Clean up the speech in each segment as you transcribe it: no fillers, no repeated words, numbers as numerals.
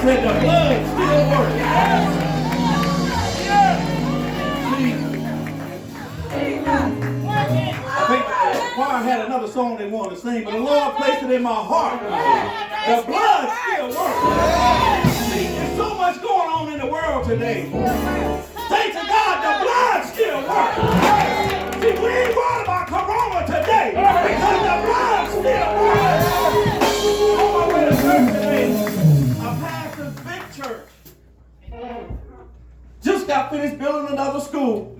said the blood still works. I think the choir had another song they wanted to sing, but the Lord placed it in my heart. The blood still works. See, there's so much going on in the world today. Thanks to God, the blood still works. See, we ain't worried about Corona today because the blood still works. On my way to church today, I passed this big church. Just got finished building another school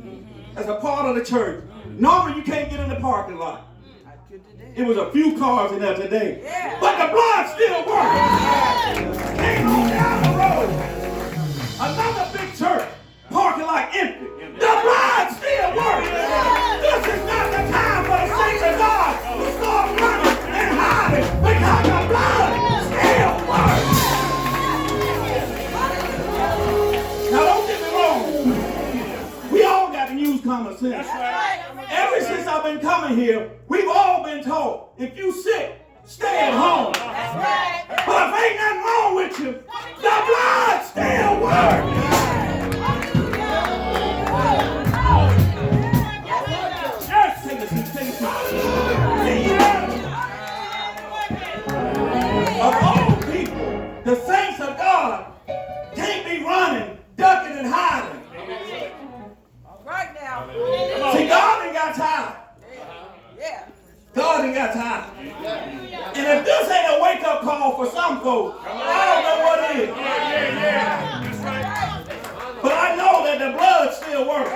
as a part of the church. Normally, you can't get in the parking lot. It was a few cars in there today. But the blood still works. Came on down the road. Another big church. Parking lot empty. The blood still works. This is not the time for the saints of God to start running and hiding because the blood still works. Now, don't get me wrong. We all got to use common sense. Ever since I've been coming here, we've all been taught, if you sick, stay at home. That's right. But if ain't nothing wrong with you, the blood still works. Yes, take a seat, take a seat. Of all people, the saints of God can't be running, ducking, and hiding. Right now. See, God ain't got time. Yeah. God ain't got time. And if this ain't a wake-up call for some folks, I don't know what it is. But I know that the blood still works.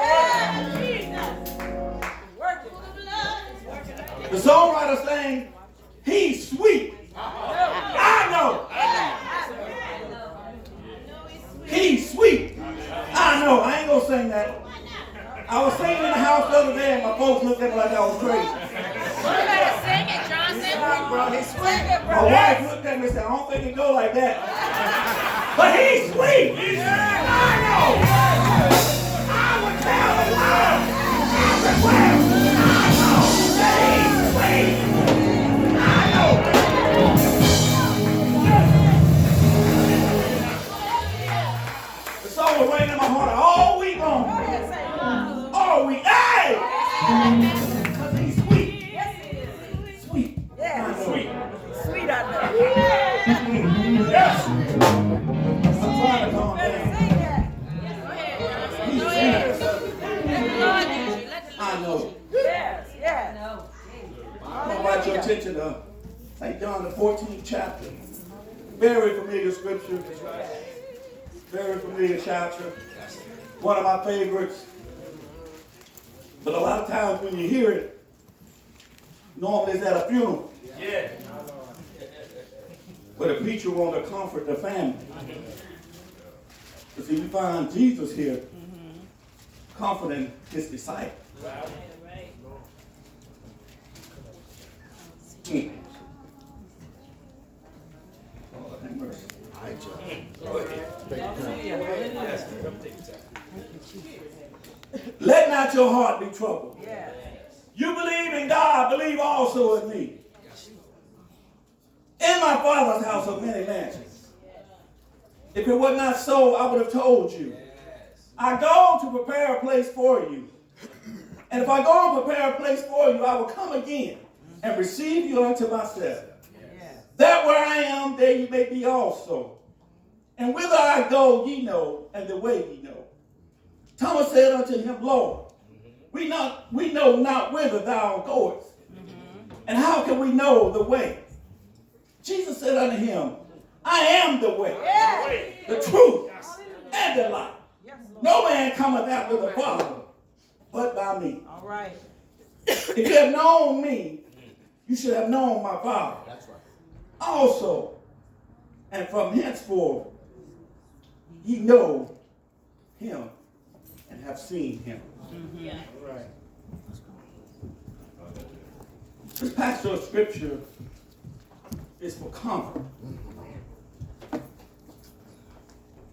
The songwriter saying, he's sweet. I know. He's sweet. I know. I ain't gonna sing that. I was singing in the house the other day and my folks looked at me like I was crazy. You better sing it, Johnson. My wife looked at me and said, I don't think it go like that. But he's sweet. I know. I would tell the world everywhere. I know that he's sweet. I know. The song was raining in my heart all week long. All week. Hey! Because he's sweet. Yes, he is. Sweet. Yeah. Sweet. Sweet, I know. Yes. I'm trying to calm Better down. sing that. He's Go ahead. I know. Yes, yes. I'm going to invite your attention to St. John, the 14th chapter. Very familiar scripture. Very familiar chapter. One of my favorites. But a lot of times when you hear it, normally it's at a funeral. Yeah. Where the preacher wants to comfort the family. But see, we find Jesus here comforting his disciples. Lord have mercy. Let not your heart be troubled. Yes. You believe in God, believe also in me. In my Father's house are many mansions. If it were not so, I would have told you. I go to prepare a place for you. And if I go and prepare a place for you, I will come again and receive you unto myself. That where I am, there you may be also. And whither I go, ye know, and the way ye know. Thomas said unto him, Lord, we know not whither thou goest. And how can we know the way? Jesus said unto him, I am the way, the truth, and the life. No man cometh after the Father, but by me. All right. If you have known me, you should have known my Father. That's right. Also, and from henceforth, ye know him and have seen him. Yeah. Right. This passage of scripture is for comfort.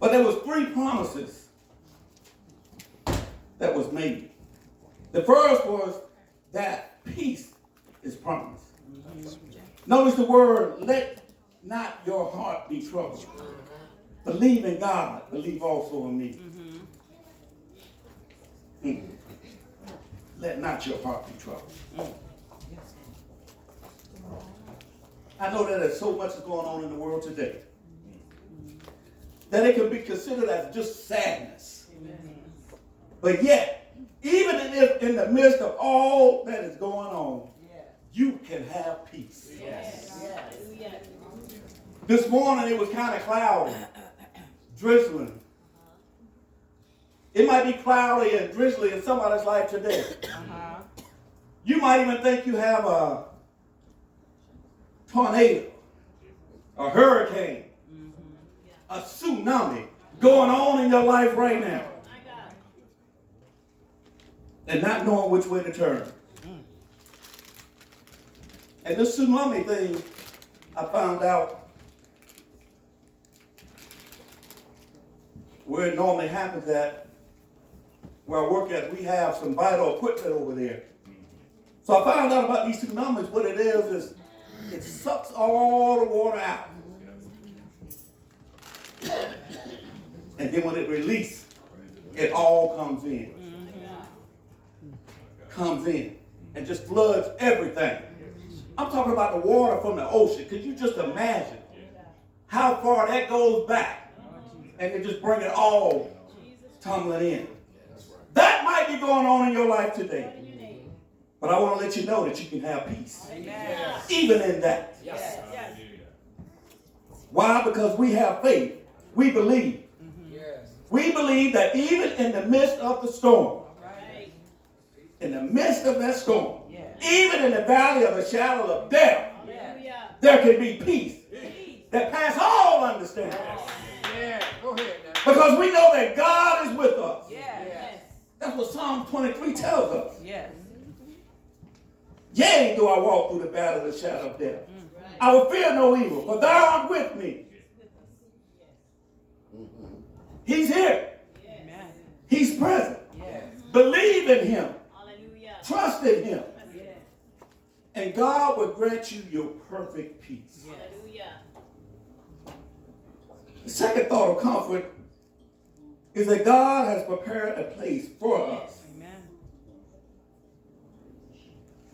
But there was 3 promises that was made. The first was that peace is promised. Notice the word, let not your heart be troubled. Believe in God. Believe also in me. Let not your heart be troubled. I know that there's so much going on in the world today that it can be considered as just sadness. But yet, even if in the midst of all that is going on, you can have peace. This morning it was kind of cloudy, drizzling. It might be cloudy and drizzly in somebody's life today. You might even think you have a tornado, a hurricane, a tsunami going on in your life right now. And not knowing which way to turn. And this tsunami thing, I found out where it normally happens at, where I work at, we have some vital equipment over there. So I found out about these tsunamis. What it is it sucks all the water out. And then when it releases, it all comes in. Comes in and just floods everything. I'm talking about the water from the ocean. Could you just imagine how far that goes back? And it just bring it all tumbling in. That might be going on in your life today. But I want to let you know that you can have peace. Amen. Even in that. Yes. Why? Because we have faith. We believe. We believe that even in the midst of the storm, in the midst of that storm, even in the valley of the shadow of death, there can be peace that passes all understanding. Go ahead now. Because we know that God is with us. That's what Psalm 23 tells us. Yea, though I walk through the valley of the shadow of death, I will fear no evil, for thou art with me. He's here. He's present. Believe in him. Trust in him. And God will grant you your perfect peace. The second thought of comfort is that God has prepared a place for us.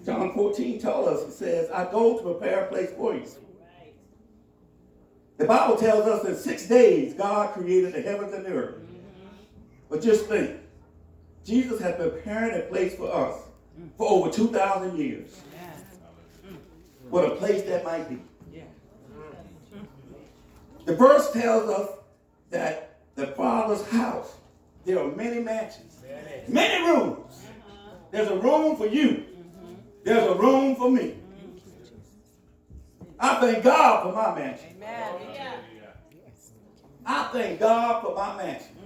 John 14 told us, it says, I go to prepare a place for you. The Bible tells us in 6 days God created the heavens and the earth. But just think, Jesus has been preparing a place for us for over 2,000 years. What a place that might be. The verse tells us that the Father's house, there are many mansions, many rooms. There's a room for you. There's a room for me. I thank God for my mansion. I thank God for my mansion.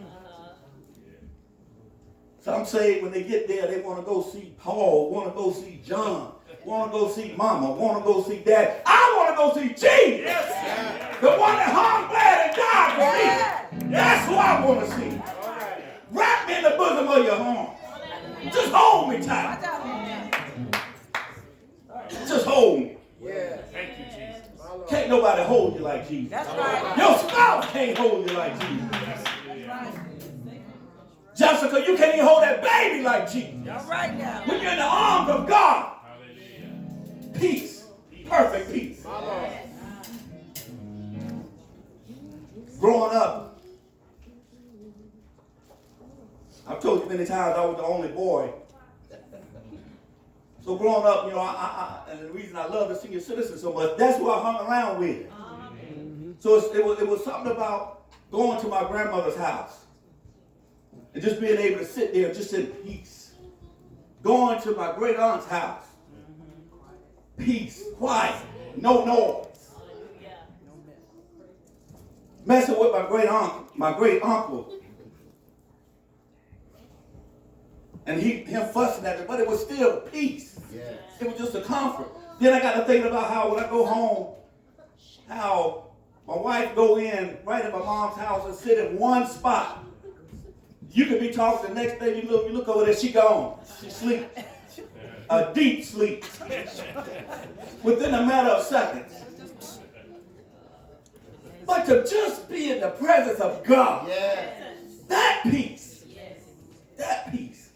Some say when they get there, they want to go see Paul, want to go see John, want to go see Mama, want to go see Dad. I want to go see Jesus. The one that hung, bled, and died for me. That's who I want to see. Wrap me in the bosom of your arms. Just hold me tight. Just hold me. Thank you, Jesus. Can't nobody hold you like Jesus. That's right. Your spouse can't hold you like Jesus. Jessica, you can't even hold that baby like Jesus. That's right now. When you're in the arms of God, peace, perfect peace. Growing up, I've told you many times I was the only boy. So growing up, you know, and the reason I love the senior citizens so much, that's who I hung around with. So it was something about going to my grandmother's house and just being able to sit there just in peace. Going to my great aunt's house, peace, quiet, no noise. Messing with my great aunt, my great uncle, and him fussing at me, but it was still peace. Yes. It was just a comfort. Then I got to thinking about how when I go home, how my wife go in right at my mom's house and sit in one spot. You could be talking, the next day you look over there, she gone. She sleep. A deep sleep. Within a matter of seconds. But to just be in the presence of God, that peace, that peace.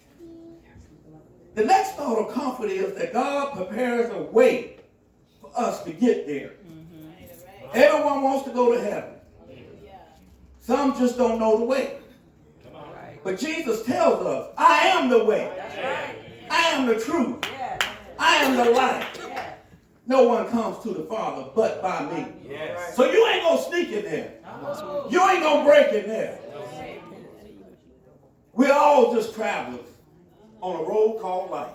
The next thought of comfort is that God prepares a way for us to get there. Everyone wants to go to heaven. Some just don't know the way. But Jesus tells us, I am the way. I am the truth. I am the life. No one comes to the Father but by me. So you ain't going to sneak in there. You ain't going to break in there. We're all just travelers on a road called life.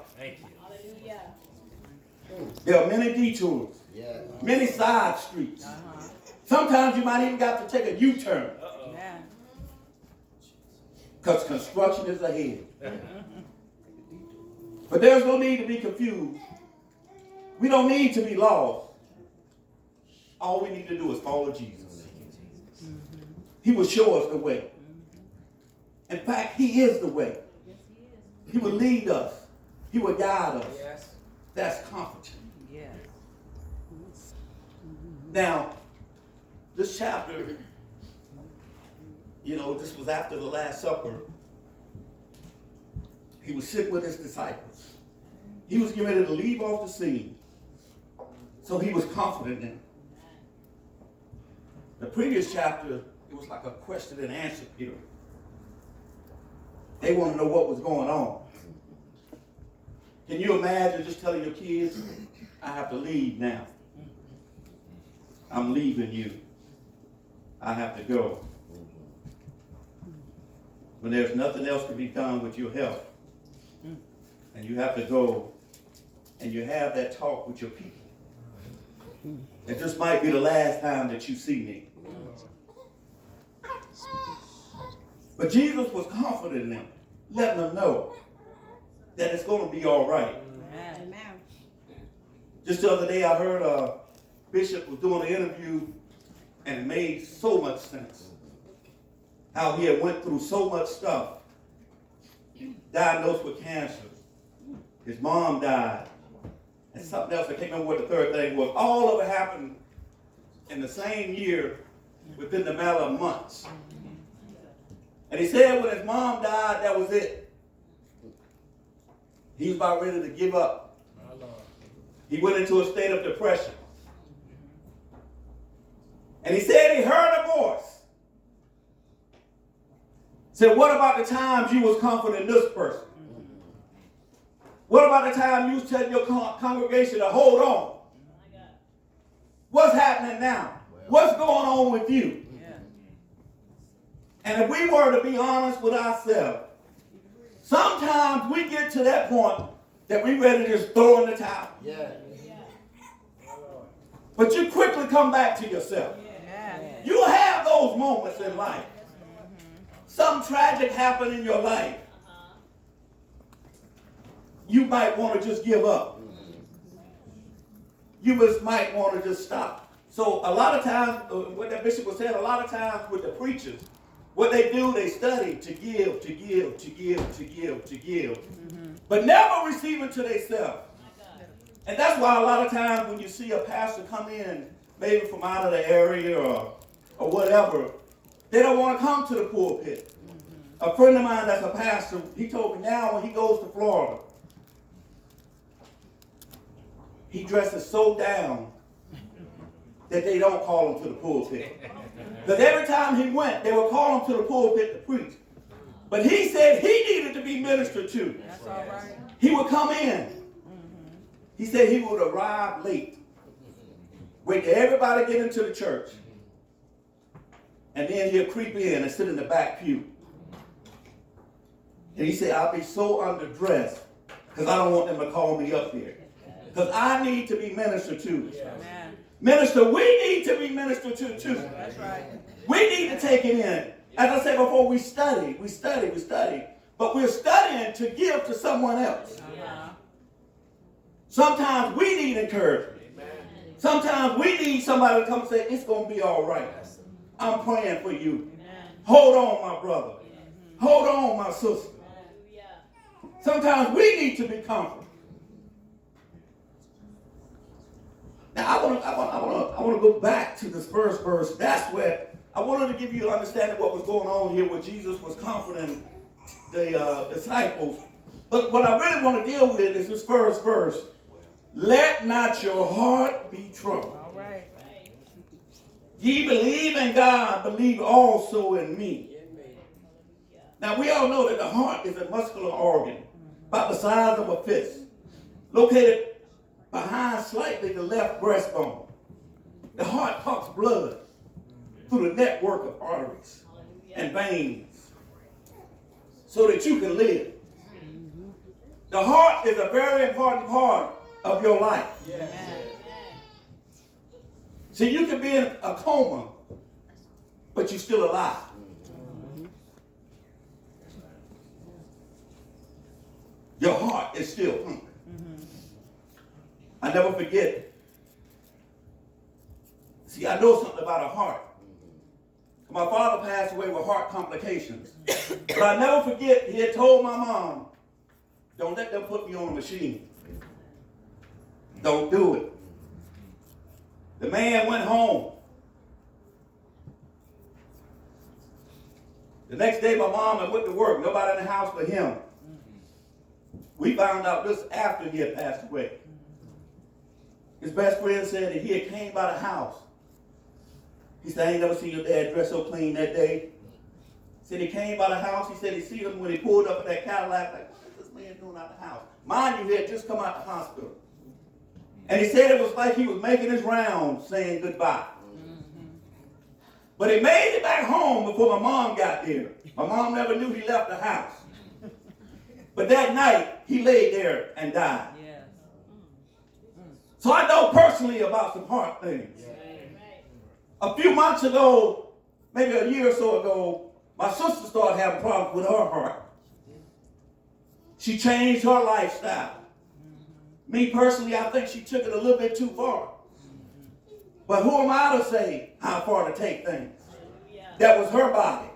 There are many detours, many side streets. Sometimes you might even got to take a U-turn because construction is ahead. But there's no need to be confused. We don't need to be lost. All we need to do is follow Jesus. He will show us the way. In fact, he is the way. He will lead us. He will guide us. That's comforting. Now, this chapter, this was after the Last Supper. He was sitting with his disciples. He was getting ready to leave off the scene. So he was comforting them. The previous chapter, it was like a question and answer period. They want to know what was going on. Can you imagine just telling your kids, I have to leave now. I'm leaving you. I have to go. When there's nothing else to be done with your health. And you have to go and you have that talk with your people. And this might be the last time that you see me. But Jesus was comforting them, letting them know that it's going to be all right. Amen. Just the other day I heard a bishop was doing an interview and it made so much sense. How he had went through so much stuff. Diagnosed with cancer. His mom died. And something else, I can't remember what the third thing was. All of it happened in the same year within the matter of months. And he said when his mom died, that was it. He was about ready to give up. He went into a state of depression. And he said he heard a voice. Said, what about the times you was comforting this person? What about the time you was telling your congregation to hold on? What's happening now? What's going on with you? And if we were to be honest with ourselves, sometimes we get to that point that we're ready to just throw in the towel. But you quickly come back to yourself. You have those moments in life. Something tragic happened in your life. You might want to just give up. You just might want to just stop. So a lot of times, what that bishop was saying, a lot of times with the preachers, what they do, they study to give, to give, to give, to give, to give, but never receiving to themselves. And that's why a lot of times when you see a pastor come in, maybe from out of the area or whatever, they don't want to come to the pulpit. A friend of mine that's a pastor, he told me now when he goes to Florida, he dresses so down that they don't call him to the pulpit. Because every time he went, they would call him to the pulpit to preach. But he said he needed to be ministered to. That's all right. He would come in. He said he would arrive late. Wait till everybody get into the church. And then he'll creep in and sit in the back pew. And he said, I'll be so underdressed because I don't want them to call me up here. Because I need to be ministered to. Amen. Minister, we need to be ministered to too. That's right. We need to take it in. As I said before, we study. But we're studying to give to someone else. Sometimes we need encouragement. Sometimes we need somebody to come and say, it's going to be all right. I'm praying for you. Hold on, my brother. Hold on, my sister. Sometimes we need to be comforted. Now I want to go back to this first verse. That's where I wanted to give you an understanding of what was going on here, where Jesus was comforting the disciples. But what I really want to deal with is this first verse. Let not your heart be troubled. All right. Ye believe in God, believe also in me. Now we all know that the heart is a muscular organ, about the size of a fist, located behind slightly the left breastbone. The heart pumps blood through the network of arteries and veins so that you can live. The heart is a very important part of your life. Yes. See, you can be in a coma, but you're still alive. Your heart is still pumping. I never forget. See, I know something about a heart. My father passed away with heart complications. But I never forget, he had told my mom, don't let them put me on a machine. Don't do it. The man went home. The next day, my mom had went to work. Nobody in the house but him. We found out this after he had passed away. His best friend said that he had came by the house. He said, I ain't never seen your dad dress so clean that day. He said he came by the house. He said he seen him when he pulled up in that Cadillac, like, what is this man doing out the house? Mind you, he had just come out the hospital. And he said it was like he was making his rounds saying goodbye. But he made it back home before my mom got there. My mom never knew he left the house. But that night, he laid there and died. Yes. So I know personally about some heart things. A few months ago, maybe a year or so ago, my sister started having problems with her heart. She changed her lifestyle. Me personally, I think she took it a little bit too far. But who am I to say how far to take things? That was her body.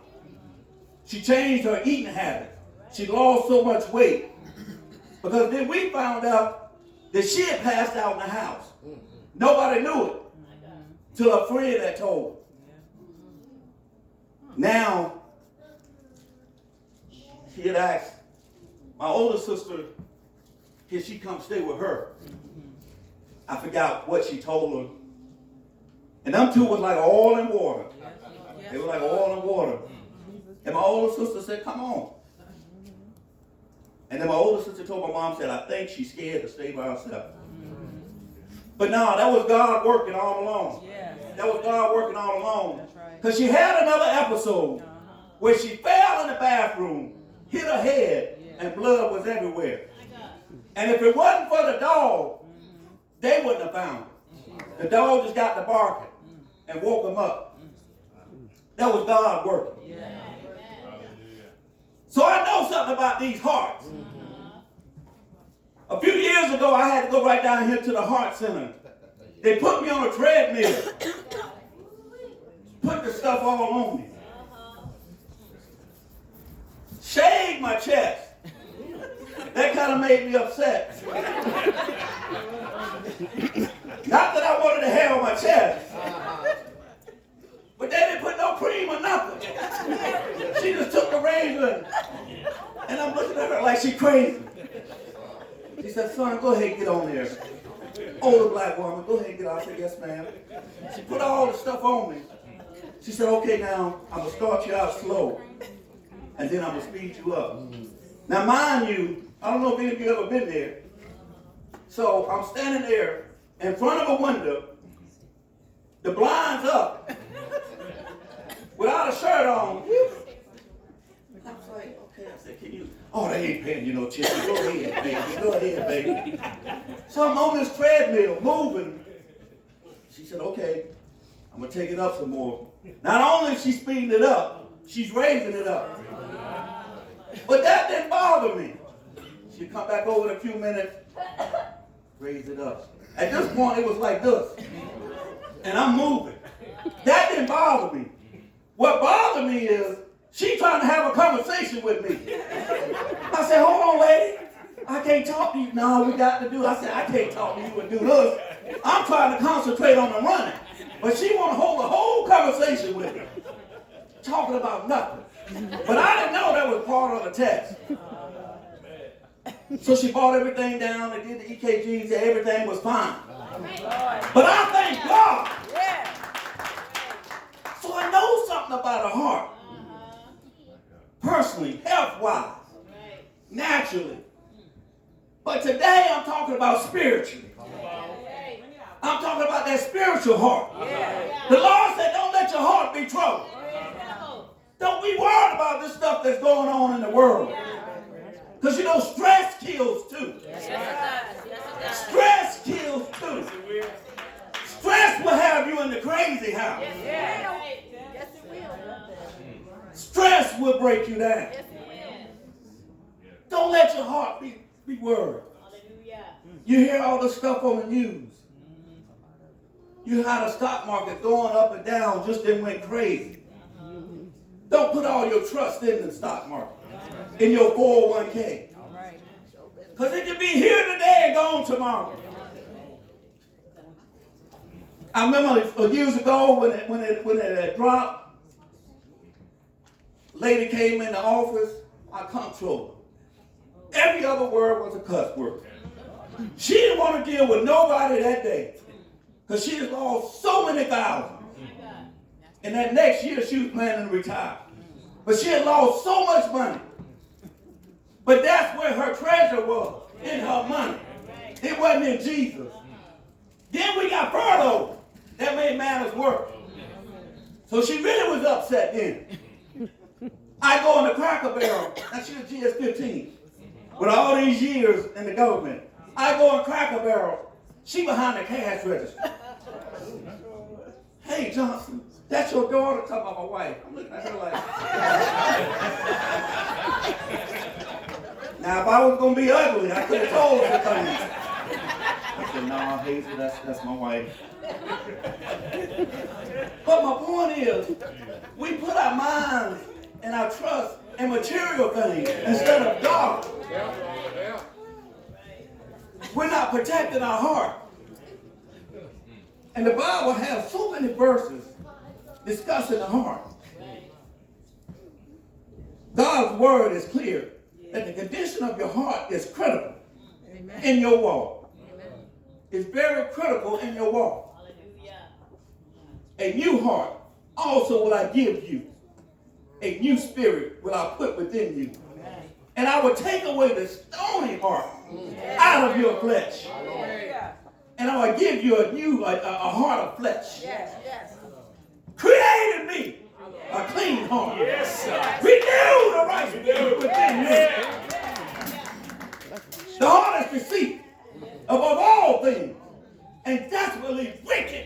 She changed her eating habits. She lost so much weight. Because then we found out that she had passed out in the house. Nobody knew it till a friend had told her. Now, she had asked my older sister, can she come stay with her? I forgot what she told her. And them two was like oil and water. They were like oil and water. And my older sister said, come on. And then my older sister told my mom, said, I think she's scared to stay by herself. But no, that was God working all along. That was God working all along. Because she had another episode where she fell in the bathroom, hit her head, and blood was everywhere. And if it wasn't for the dog, they wouldn't have found her. The dog just got to barking and woke them up. That was God working. So I know something about these hearts. A few years ago, I had to go right down here to the heart center. They put me on a treadmill. Put the stuff all on me. Shaved my chest. That kind of made me upset. Not that I wanted to hair on my chest. But they didn't put no cream or nothing. She just took the razor and I'm looking at her like she crazy. She said, son, go ahead and get on there. Older black woman, go ahead and get on. I said, yes, ma'am. She put all the stuff on me. She said, okay, now, I'm going to start you out slow. And then I'm going to speed you up. Now, mind you, I don't know if any of you ever been there. So I'm standing there in front of a window, the blinds up, without a shirt on. I was like, okay. I said, can you? Oh, they ain't paying you no chicken. Go ahead, baby. Go ahead, baby. So I'm on this treadmill, moving. She said, okay, I'm going to take it up some more. Not only is she speeding it up, she's raising it up. But that didn't bother me. She'd come back over in a few minutes, raise it up. At this point, it was like this. And I'm moving. That didn't bother me. What bothered me is she trying to have a conversation with me. I said, hold on, lady. I can't talk to you. No, we got to do. I said, I can't talk to you and do this. I'm trying to concentrate on the running. But she want to hold a whole conversation with me. Talking about nothing. But I didn't know that was part of the test. So she bought everything down and did the EKGs and everything was fine. But I thank God. So I know something about her heart. Personally, health-wise, naturally. But today I'm talking about spiritually. I'm talking about that spiritual heart. The Lord said, don't let your heart be troubled. Don't be worried about this stuff that's going on in the world. Because you know, stress kills too. Stress kills too. Stress will have you in the crazy house. Stress will break you down. Don't let your heart be worried. You hear all the stuff on the news. You hear the stock market going up and down, just then went crazy. Don't put all your trust in the stock market, in your 401k. Because it can be here today and gone tomorrow. I remember years ago when it had dropped, lady came in the office, I controlled her. Every other word was a cuss word. She didn't want to deal with nobody that day because she had lost so many thousands. And that next year she was planning to retire. But she had lost so much money. But that's where her treasure was, in her money. It wasn't in Jesus. Then we got furloughed. That made matters worse. So she really was upset then. I go in the Cracker Barrel, and she was GS-15. With all these years in the government, I go in Cracker Barrel. She behind the cash register. Hey, Johnson, that's your daughter? Talking about my wife. I'm looking at her like. Now, if I was going to be ugly, I could have told her things. I said, no, Hazel, that's my wife. But my point is, we put our minds and our trust in material things instead of God. We're not protecting our heart. And the Bible has so many verses discussing the heart. God's word is clear that the condition of your heart is critical in your walk. It's very critical in your walk. A new heart also will I give you. A new spirit will I put within you. And I will take away the stony heart out of your flesh. And I will give you a heart of flesh. Create in me a clean heart. Renew the right spirit within me. The heart is deceitful above all things and desperately wicked.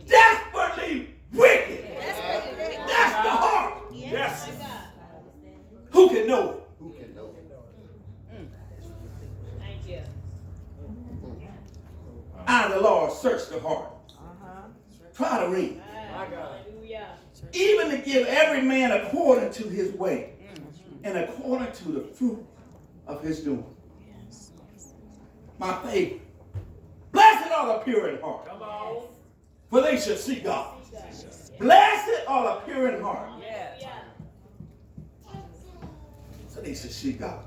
Desperately wicked. That's the heart. Yes. Who can know it? Thank you. I, the Lord, search the heart. Try to read. Even to give every man according to his way and according to the fruit of his doing. My favorite. Blessed are the pure in heart, for they shall see God. Blessed are the pure in heart, so they shall see God.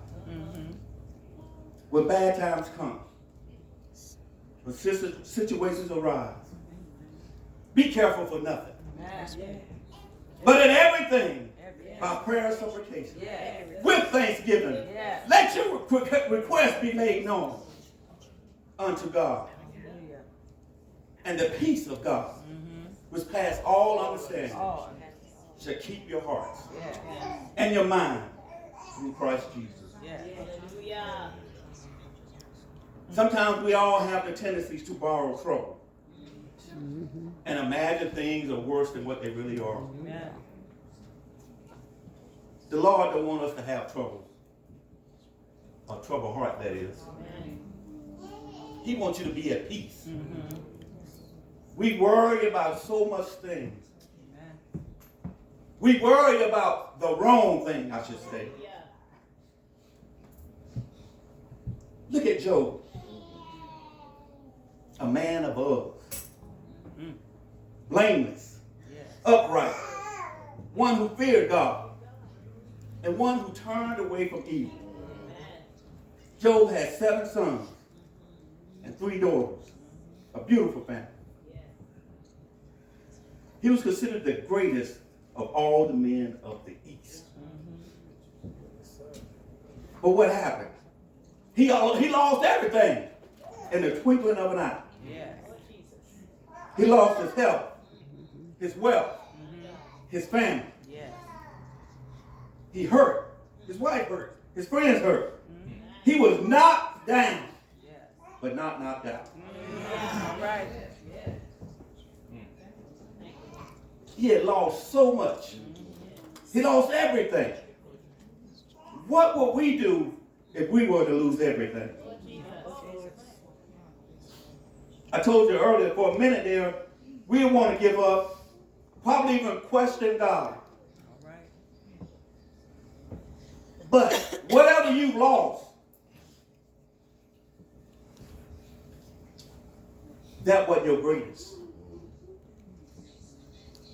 When bad times come, when situations arise, be careful for nothing. But in everything, by prayer and supplication, with thanksgiving, let your request be made known unto God. And the peace of God, which passes all understanding, shall keep your hearts and your mind through Christ Jesus. Sometimes we all have the tendencies to borrow trouble and imagine things are worse than what they really are. The Lord don't want us to have trouble. A troubled heart, that is. He wants you to be at peace. We worry about so much things. We worry about the wrong thing, I should say. Look at Job. a man above, blameless, upright, one who feared God, and one who turned away from evil. Job had 7 sons and 3 daughters, a beautiful family. He was considered the greatest of all the men of the East. But what happened? He lost everything in the twinkling of an eye. He lost his health, his wealth, his family. He hurt. His wife hurt. His friends hurt. He was knocked down, but not knocked out. He had lost so much. He lost everything. What would we do if we were to lose everything? I told you earlier, for a minute there, we want to give up, probably even question God. But whatever you lost, that wasn't your greatest.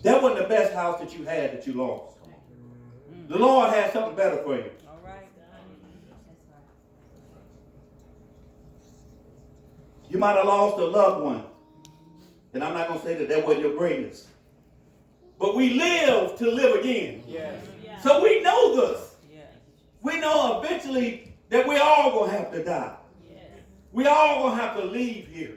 That wasn't the best house that you had that you lost. The Lord had something better for you. You might have lost a loved one. And I'm not going to say that that wasn't your greatest. But we live to live again. So we know this. We know eventually that we're all going to have to die. We all going to have to leave here.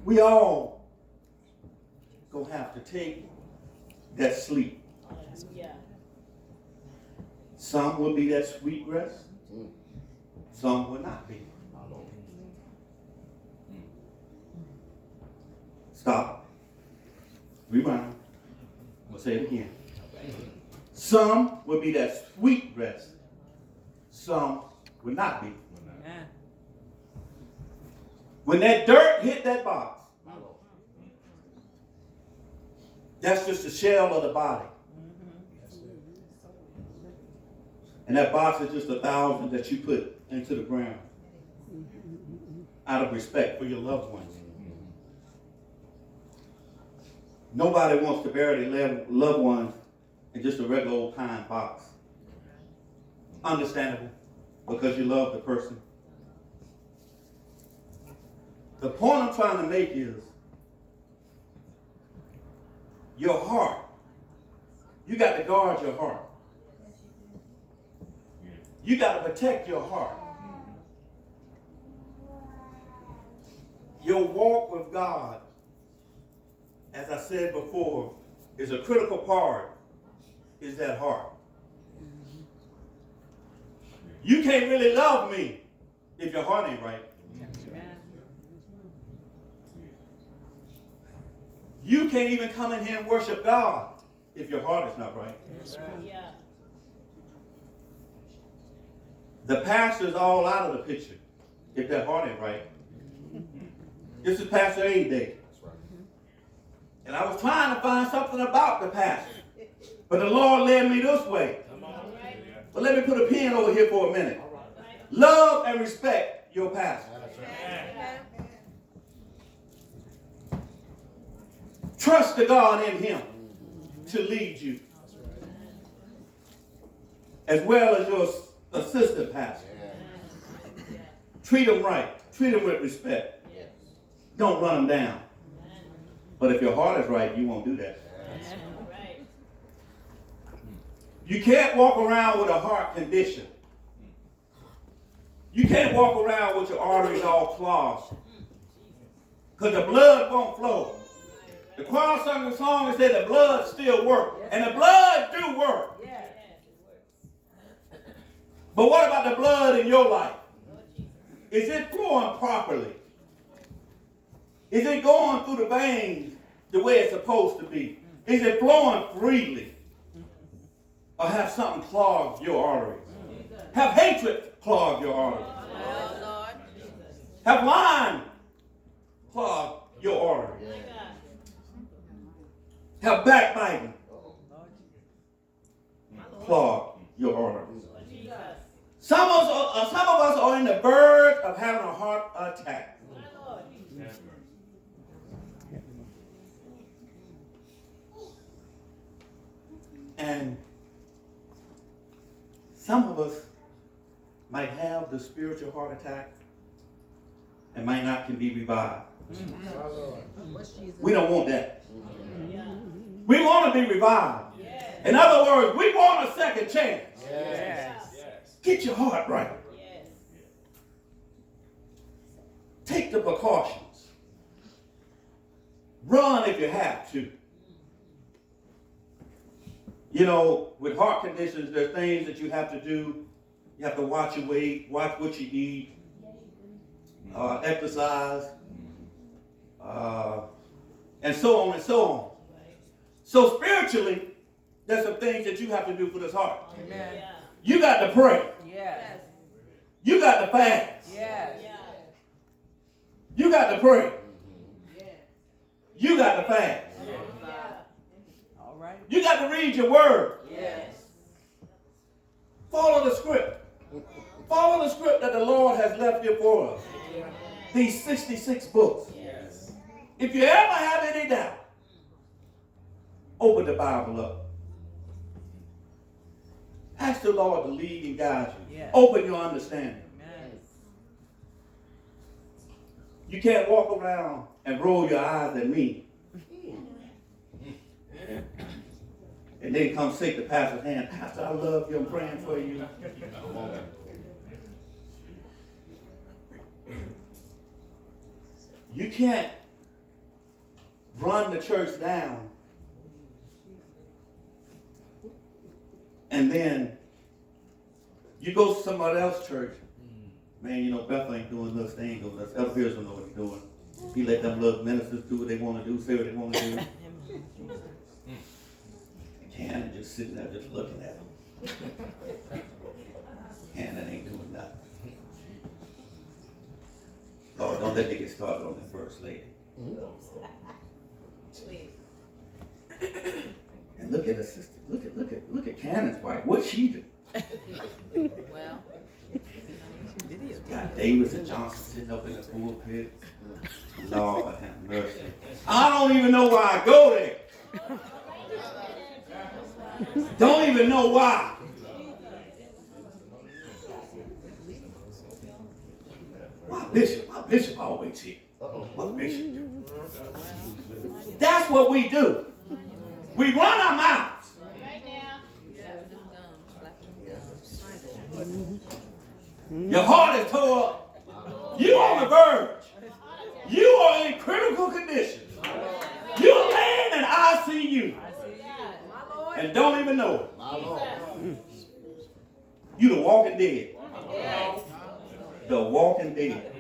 We all going to have to take that sleep. Some will be that sweet rest. Some will not be. Stop. Rewind. We'll say it again. Some will be that sweet rest. Some will not be. When that dirt hit that box, that's just the shell of the body. And that box is just 1,000 that you put into the ground out of respect for your loved ones. Nobody wants to bury their loved ones in just a regular old pine box. Understandable, because you love the person. The point I'm trying to make is your heart. You got to guard your heart. You got to protect your heart. Your walk with God, as I said before, is a critical part, is that heart. You can't really love me if your heart ain't right. You can't even come in here and worship God if your heart is not right. The pastor's all out of the picture if that heart ain't right. This is Pastor A Day. And I was trying to find something about the pastor. But the Lord led me this way. But let me put a pin over here for a minute. Love and respect your pastor. Trust the God in him to lead you. As well as your assistant pastor. Treat them right. Treat them with respect. Don't run them down. But if your heart is right, you won't do that. You can't walk around with a heart condition. You can't walk around with your arteries all clogged. Because the blood won't flow. The choir sung the song and said the blood still works. And the blood do work. But what about the blood in your life? Is it flowing properly? Is it going through the veins the way it's supposed to be? Is it flowing freely? Or have something clog your arteries? Have hatred clog your arteries? Have lying clog your arteries? Have backbiting clog your arteries? Some of us are in the verge of having a heart attack. And some of us might have the spiritual heart attack and might not can be revived. We don't want that. We want to be revived. In other words, we want a second chance. Get your heart right. Take the precautions. Run if you have to. You know, with heart conditions, there are things that you have to do. You have to watch your weight, watch what you eat, exercise, and so on and so on. So spiritually, there's some things that you have to do for this heart. Amen. You got to pray. Yes. You got to fast. Yes. You got to pray. You got to fast. All right. You got to read your word. Yes. Follow the script. Follow the script that the Lord has left here for us. These 66 books. If you ever have any doubt, open the Bible up. Ask the Lord to lead and guide you. Yes. Open your understanding. Amen. You can't walk around and roll your eyes at me and then come shake the pastor's hand. Pastor, I love you. I'm praying for you. You can't run the church down and then you go to somebody else's church. Man, you know, Bethel ain't doing this, they ain't doing this. Elder Pierce don't know what he's doing. He let them little ministers do what they want to do, say what they want to do. Cannon just sitting there just looking at him. Cannon ain't doing nothing. Lord, don't let me get started on the first lady. And look at the sister. Look at Cannon's wife. What'd she do? Well, Got Davis and Johnson sitting up in the pulpit. Lord have mercy. I don't even know why I go there. Don't even know why. My bishop always here. My bishop do. That's what we do. We run our mouths. Your heart is tore up. You on the verge. You are in critical condition. You're laying in ICU and don't even know it. You the walking dead. The walking dead.